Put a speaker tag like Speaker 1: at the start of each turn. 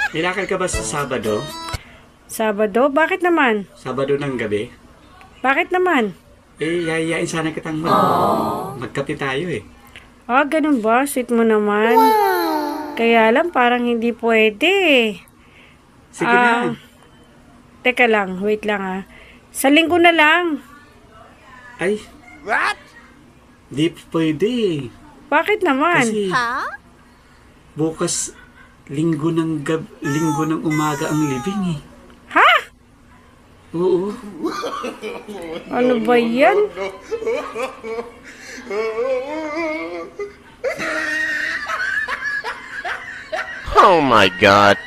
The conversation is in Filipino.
Speaker 1: Nilakad ka ba sa Sabado?
Speaker 2: Sabado? Bakit naman?
Speaker 1: Sabado ng gabi?
Speaker 2: Bakit naman?
Speaker 1: Yayain sana kitang magkape tayo eh.
Speaker 2: Ah, ganun ba? Sweet mo naman. Kaya lang, parang hindi pwede.
Speaker 1: Sige na.
Speaker 2: Teka lang, wait lang Sa linggo na lang.
Speaker 1: Ay. What? Di pwede.
Speaker 2: Bakit naman?
Speaker 1: Kasi bukas linggo linggo ng umaga ang libing eh.
Speaker 2: Ha?
Speaker 1: Oo.
Speaker 2: Ano ba yan?
Speaker 3: Oh my God.